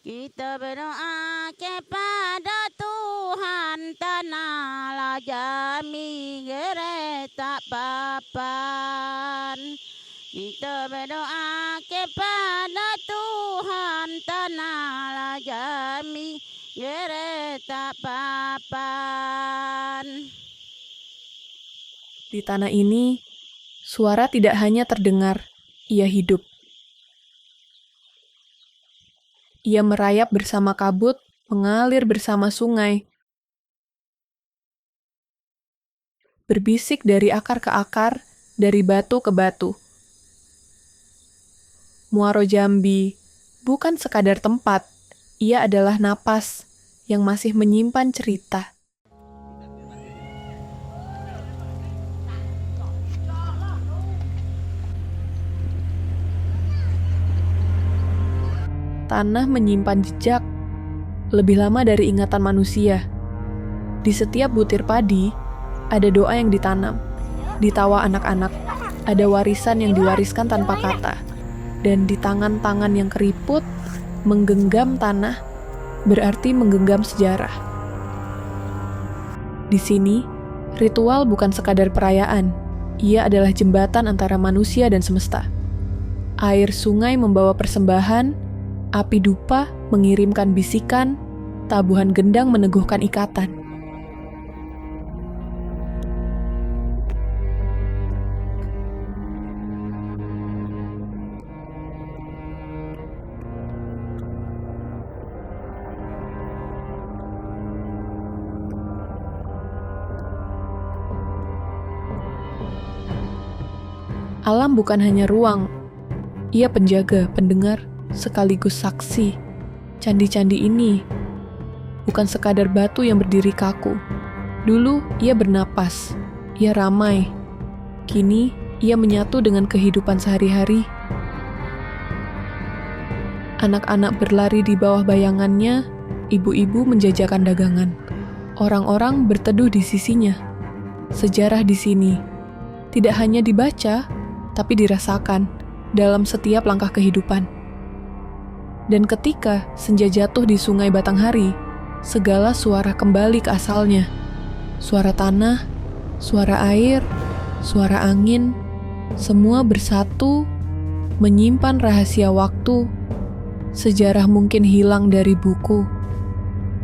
Kita berdoa kepada Tuhan tanahlah jami geretak papan. Kita berdoa kepada Tuhan tanahlah jami geretak papan. Di tanah ini, suara tidak hanya terdengar, ia hidup. Ia merayap bersama kabut, mengalir bersama sungai, berbisik dari akar ke akar, dari batu ke batu. Muaro Jambi bukan sekadar tempat, ia adalah napas yang masih menyimpan cerita. Tanah menyimpan jejak, lebih lama dari ingatan manusia. Di setiap butir padi, ada doa yang ditanam. Di tawa anak-anak, ada warisan yang diwariskan tanpa kata. Dan di tangan-tangan yang keriput, menggenggam tanah, berarti menggenggam sejarah. Di sini, ritual bukan sekadar perayaan. Ia adalah jembatan antara manusia dan semesta. Air sungai membawa persembahan, api dupa mengirimkan bisikan, tabuhan gendang meneguhkan ikatan. Alam bukan hanya ruang, ia penjaga, pendengar, sekaligus saksi. Candi-candi ini bukan sekadar batu yang berdiri kaku. Dulu ia bernapas, ia ramai. Kini ia menyatu dengan kehidupan sehari-hari. Anak-anak berlari di bawah bayangannya, ibu-ibu menjajakan dagangan. Orang-orang berteduh di sisinya. Sejarah di sini tidak hanya dibaca, tapi dirasakan dalam setiap langkah kehidupan. Dan ketika senja jatuh di Sungai Batanghari, segala suara kembali ke asalnya. Suara tanah, suara air, suara angin, semua bersatu, menyimpan rahasia waktu. Sejarah mungkin hilang dari buku,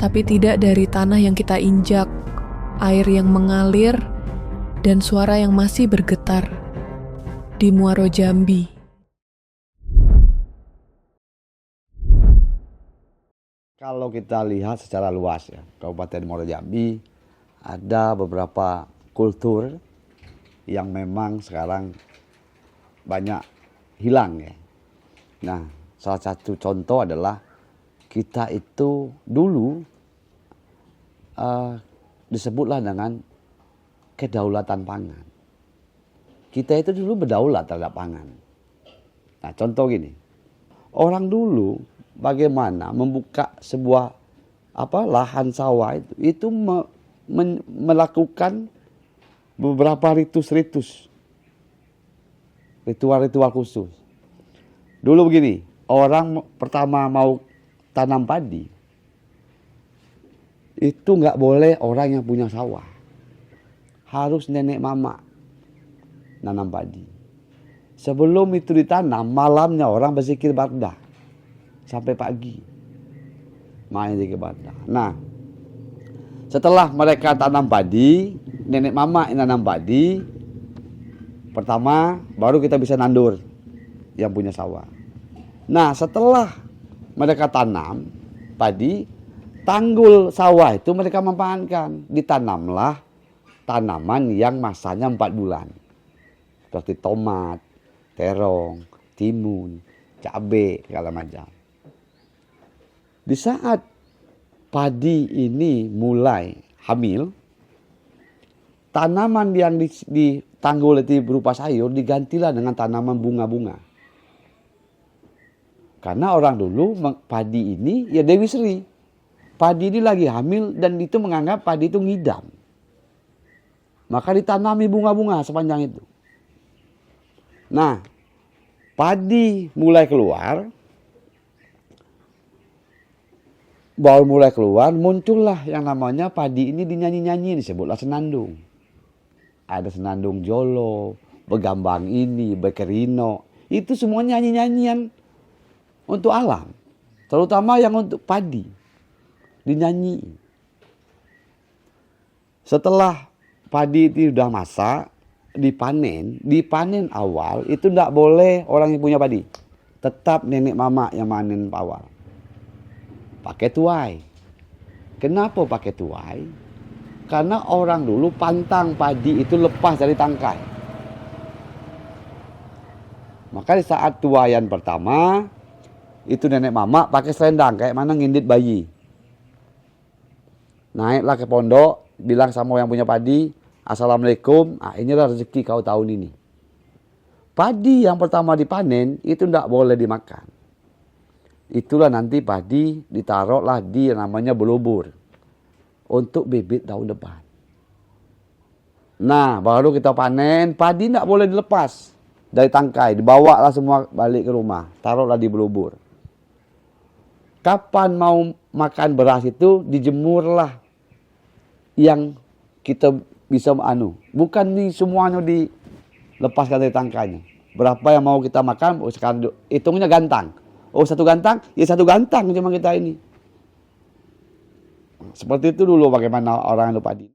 tapi tidak dari tanah yang kita injak, air yang mengalir, dan suara yang masih bergetar. Di Muaro Jambi. Kalau kita lihat secara luas ya, Kabupaten Muaro Jambi ada beberapa kultur yang memang sekarang banyak hilang ya. Nah, salah satu contoh adalah kita itu dulu disebutlah dengan kedaulatan pangan. Kita itu dulu berdaulat terhadap pangan. Nah, contoh gini, orang dulu bagaimana membuka sebuah lahan sawah itu melakukan beberapa ritus-ritus, ritual-ritual khusus. Dulu begini, orang pertama mau tanam padi, itu nggak boleh orang yang punya sawah, harus nenek mama nanam padi. Sebelum itu ditanam, malamnya orang berzikir bardah sampai pagi, main zikir bardah. Nah, setelah mereka tanam padi, nenek mama yang nanam padi, pertama baru kita bisa nandur yang punya sawah. Nah, setelah mereka tanam padi, tanggul sawah itu mereka mempangankan. Ditanamlah tanaman yang masanya 4 bulan. Seperti tomat, terong, timun, cabai, segala macam. Di saat padi ini mulai hamil, tanaman yang di tanggul itu berupa sayur digantilah dengan tanaman bunga-bunga. Karena orang dulu padi ini ya Dewi Sri. Padi ini lagi hamil dan itu menganggap padi itu ngidam. Maka ditanami bunga-bunga sepanjang itu. Nah, padi mulai keluar, baru mulai keluar, muncullah yang namanya padi ini dinyanyi-nyanyi, disebutlah senandung. Ada senandung jolo, begambang ini, bekerino. Itu semua nyanyi-nyanyian untuk alam. Terutama yang untuk padi. Dinyanyi. Setelah padi itu sudah masak, dipanen awal, itu tidak boleh orang yang punya padi. Tetap nenek mama yang panen awal. Pakai tuai. Kenapa pakai tuai? Karena orang dulu pantang padi itu lepas dari tangkai. Maka di saat tuaian pertama, itu nenek mama pakai selendang kayak mana ngindit bayi. Naiklah ke pondok, bilang sama yang punya padi, Assalamualaikum, inilah rezeki kau tahun ini. Padi yang pertama dipanen itu tidak boleh dimakan. Itulah nanti padi ditaruhlah di namanya belubur untuk bibit tahun depan. Nah, baru kita panen, padi tidak boleh dilepas dari tangkai, dibawalah semua balik ke rumah, taruhlah di belubur. Kapan mau makan beras itu dijemurlah yang kita bisa bukan nih semuanya dilepaskan dari tangkainya. Berapa yang mau kita makan, sekarang hitungnya gantang. Oh, satu gantang, ya satu gantang cuma kita ini. Seperti itu dulu bagaimana orang anu padi.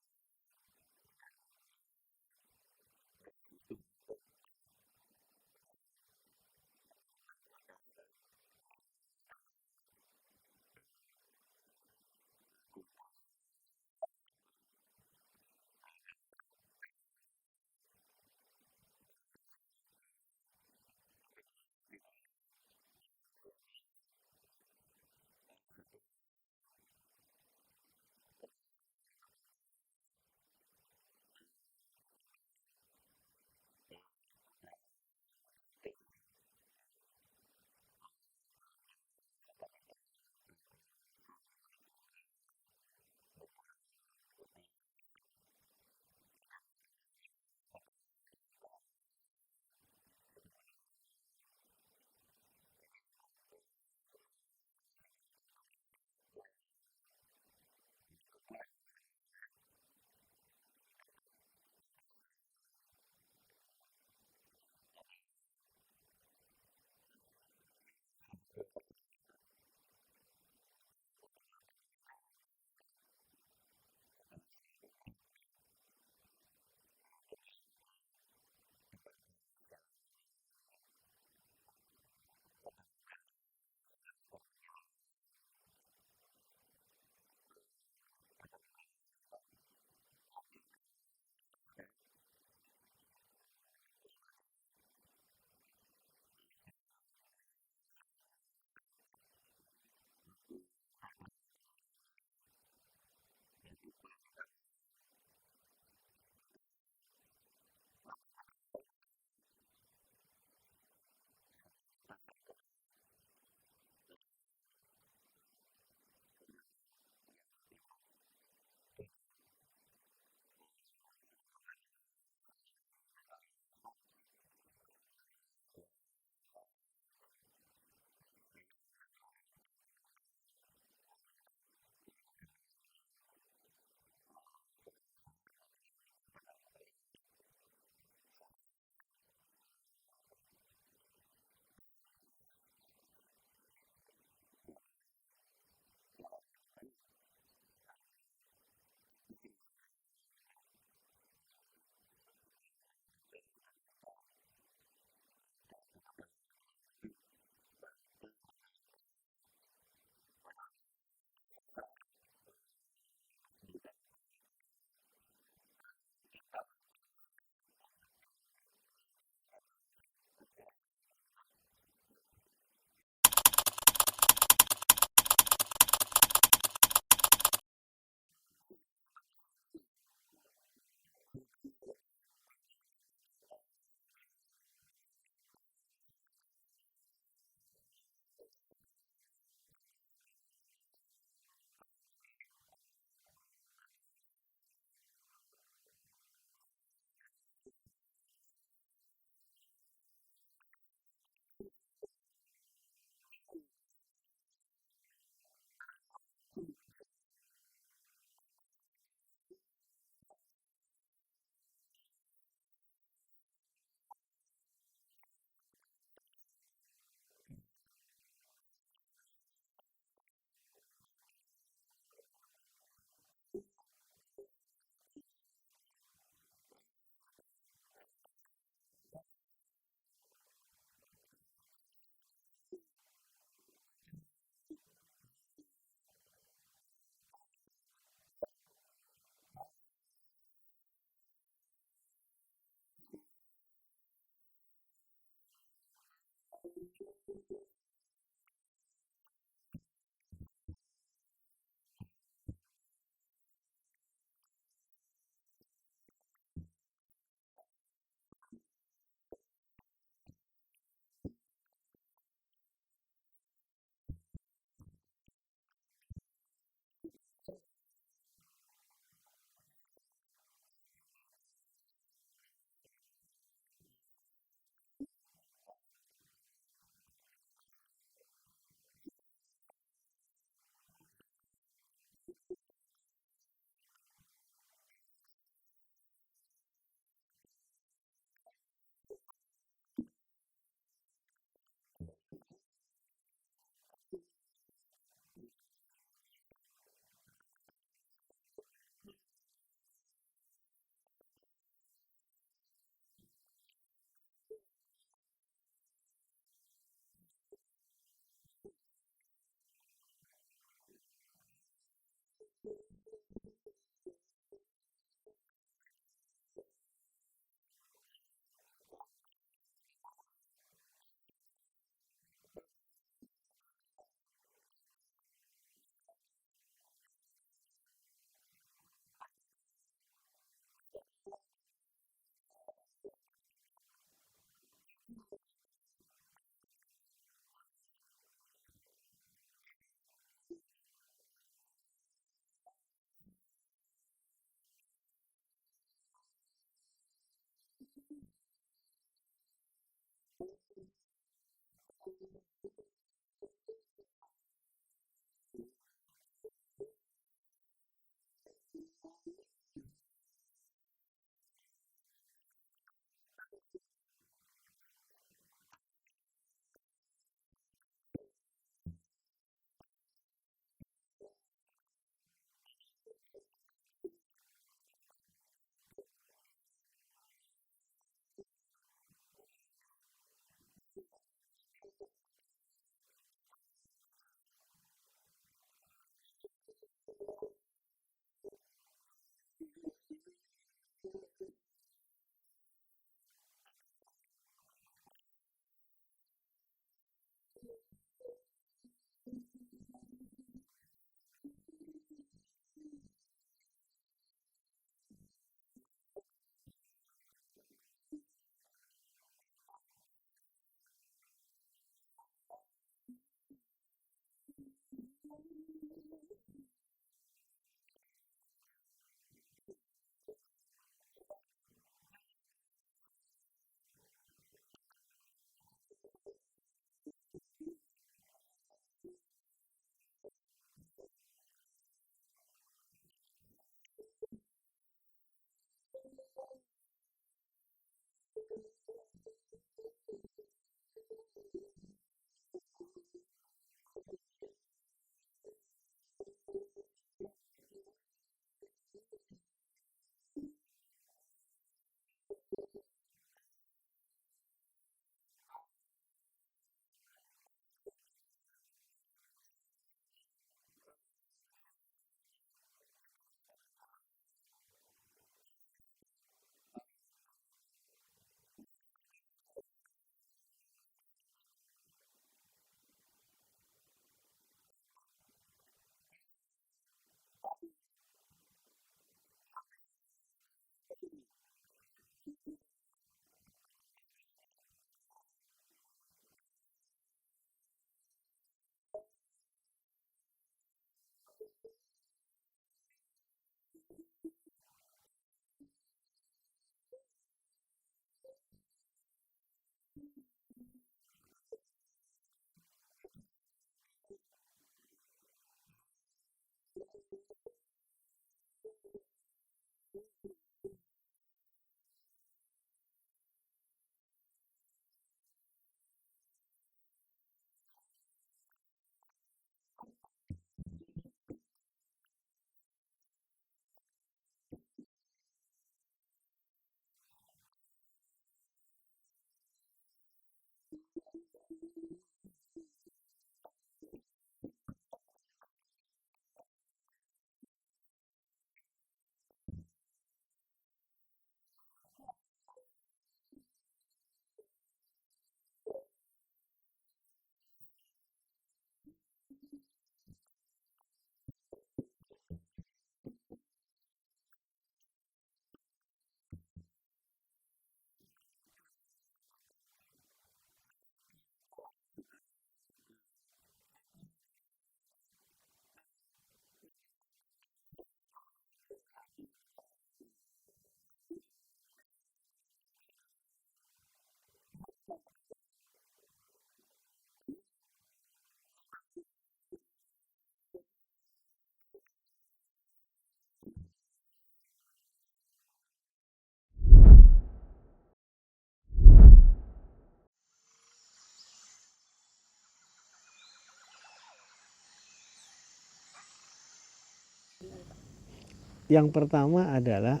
Yang pertama adalah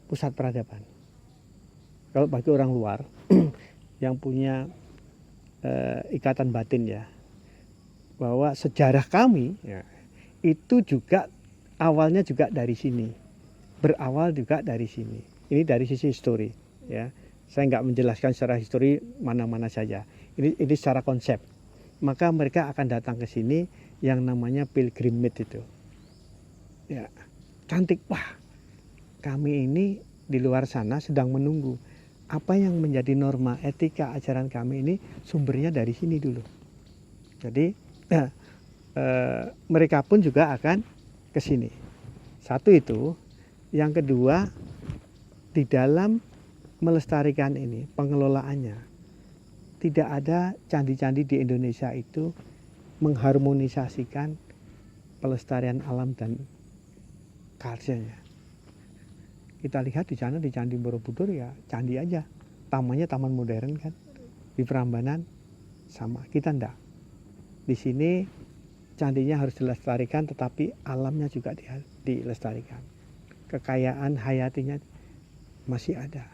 pusat peradaban. Kalau bagi orang luar yang punya ikatan batin ya, bahwa sejarah kami ya, itu juga awalnya juga dari sini, berawal juga dari sini. Ini dari sisi histori ya. Saya nggak menjelaskan secara histori mana-mana saja. Ini secara konsep. Maka mereka akan datang ke sini yang namanya pilgrimage itu. Ya, cantik. Wah, kami ini di luar sana sedang menunggu apa yang menjadi norma etika ajaran kami ini sumbernya dari sini dulu. Jadi mereka pun juga akan ke sini. Satu itu, yang kedua di dalam melestarikan ini pengelolaannya tidak ada candi-candi di Indonesia itu mengharmonisasikan pelestarian alam dan culture-nya. Kita lihat di sana di Candi Borobudur ya candi aja, tamannya taman modern kan. Di Prambanan sama, kita enggak. Di sini candinya harus dilestarikan tetapi alamnya juga dilestarikan. Kekayaan hayatinya masih ada.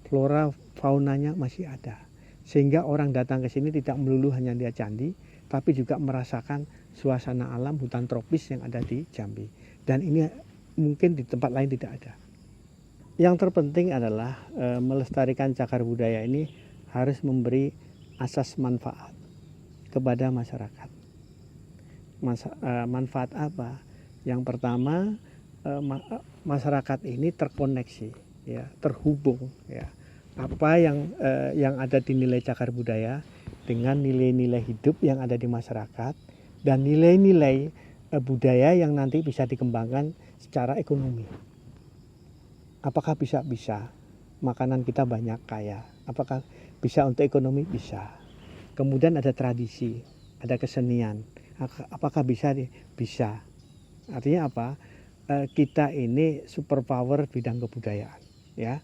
Flora faunanya masih ada. Sehingga orang datang ke sini tidak melulu hanya lihat candi, tapi juga merasakan suasana alam hutan tropis yang ada di Jambi. Dan ini mungkin di tempat lain tidak ada. Yang terpenting adalah melestarikan cagar budaya ini harus memberi asas manfaat kepada masyarakat. Manfaat apa? Yang pertama, masyarakat ini terkoneksi, ya, terhubung, ya. Apa yang ada di nilai cagar budaya dengan nilai-nilai hidup yang ada di masyarakat dan nilai-nilai budaya yang nanti bisa dikembangkan secara ekonomi. Apakah bisa? Makanan kita banyak, kaya. Apakah bisa untuk ekonomi? Bisa. Kemudian ada tradisi, ada kesenian. Apakah bisa? Bisa. Artinya apa? Kita ini superpower bidang kebudayaan, ya.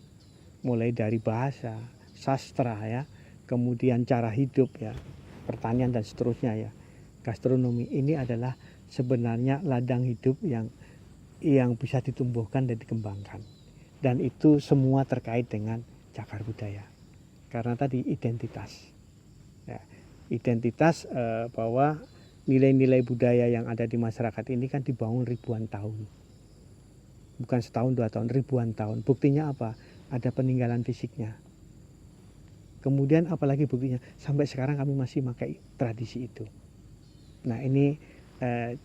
Mulai dari bahasa, sastra, ya, kemudian cara hidup, ya, pertanian dan seterusnya, ya. Gastronomi ini adalah sebenarnya ladang hidup yang bisa ditumbuhkan dan dikembangkan. Dan itu semua terkait dengan cagar budaya. Karena tadi identitas. Ya, identitas bahwa nilai-nilai budaya yang ada di masyarakat ini kan dibangun ribuan tahun. Bukan setahun, 2 tahun, ribuan tahun. Buktinya apa? Ada peninggalan fisiknya. Kemudian apalagi buktinya? Sampai sekarang kami masih pakai tradisi itu. Nah ini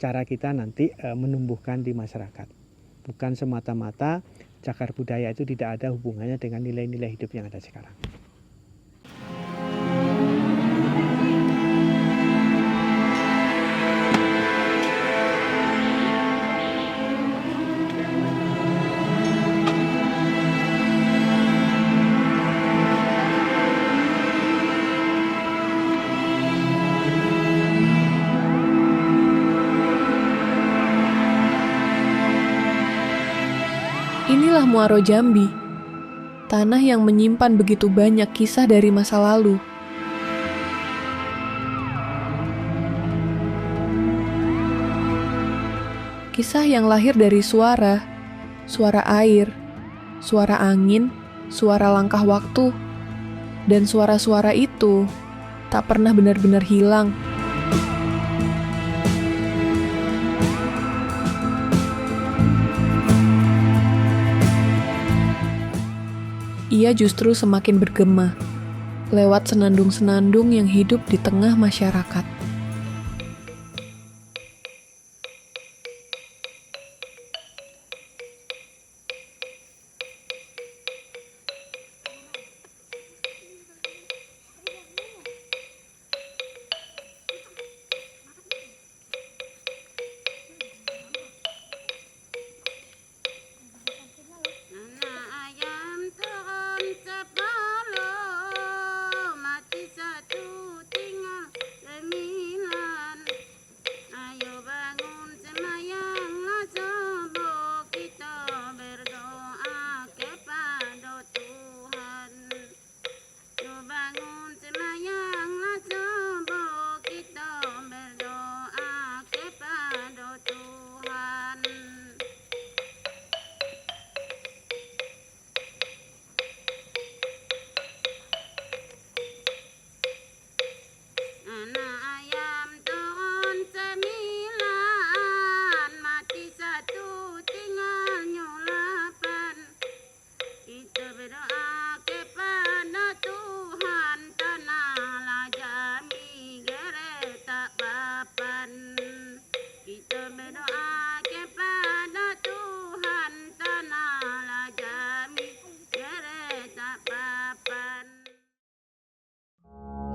cara kita nanti menumbuhkan di masyarakat. Bukan semata-mata cagar budaya itu tidak ada hubungannya dengan nilai-nilai hidup yang ada sekarang. Inilah Muaro Jambi, tanah yang menyimpan begitu banyak kisah dari masa lalu. Kisah yang lahir dari suara air, suara angin, suara langkah waktu, dan suara-suara itu tak pernah benar-benar hilang. Ia justru semakin bergema lewat senandung-senandung yang hidup di tengah masyarakat. Mati satu tinggal demi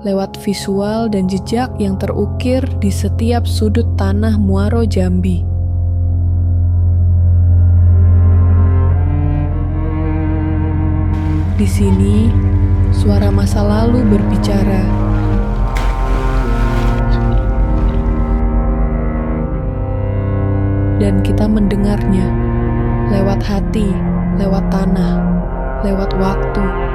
lewat visual dan jejak yang terukir di setiap sudut tanah Muaro Jambi. Di sini, suara masa lalu berbicara. Dan kita mendengarnya lewat hati, lewat tanah, lewat waktu.